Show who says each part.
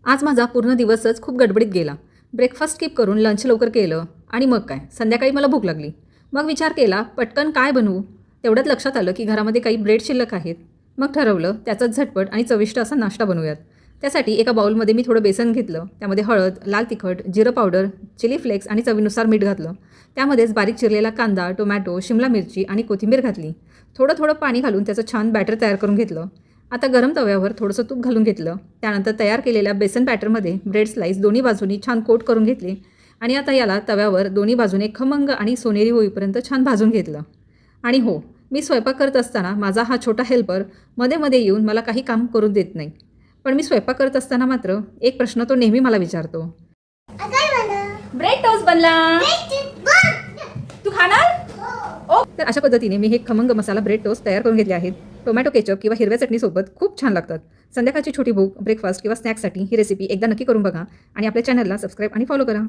Speaker 1: आज माझा पूर्ण दिवसच खूप गडबडीत गेला. ब्रेकफास्ट स्किप करून लंच लवकर केलं आणि मग काय, संध्याकाळी मला भूक लागली. मग विचार केला, पटकन काय बनवू? तेवढ्यात लक्षात आलं की घरामध्ये काही ब्रेड शिल्लक आहेत. मग ठरवलं त्याचाच झटपट आणि चविष्ट असा नाश्ता बनवूयात. त्यासाठी एका बाउलमध्ये मी थोडं बेसन घेतलं. त्यामध्ये हळद, लाल तिखट, जिरं पावडर, चिली फ्लेक्स आणि चवीनुसार मीठ घातलं. त्यामध्येच बारीक चिरलेला कांदा, टोमॅटो, शिमला मिरची आणि कोथिंबीर घातली. थोडं थोडं पाणी घालून त्याचं छान बॅटर तयार करून घेतलं. आता गरम तव्यावर थोडंसं तूप घालून घेतलं. त्यानंतर तयार केलेल्या बेसन बॅटरमध्ये ब्रेड स्लाईस दोन्ही बाजूनी छान कोट करून घेतले आणि आता याला तव्यावर दोन्ही बाजूने खमंग आणि सोनेरी होईपर्यंत छान भाजून घेतलं. आणि हो, मी स्वयंपाक करत असताना माझा हा छोटा हेल्पर मध्ये मध्ये येऊन मला काही काम करू देत नाही. पण मी स्वयंपाक करत असताना मात्र एक प्रश्न तो नेहमी मला विचारतो. ब्रेड टोस्ट बनला, तू खाणार? तर अशा पद्धतीने मी हे खमंग मसाला ब्रेड टोस्ट तयार करून घेतले आहेत. टोमॅटो केचप किंवा हिरव्या चटणीसोबत खूप छान लागतात. संध्याकाळची छोटी भूक, ब्रेकफास्ट किंवा स्नॅक्ससाठी ही रेसिपी एकदा नक्की करून बघा आणि आपल्या चॅनलला सबस्क्राईब आणि फॉलो करा.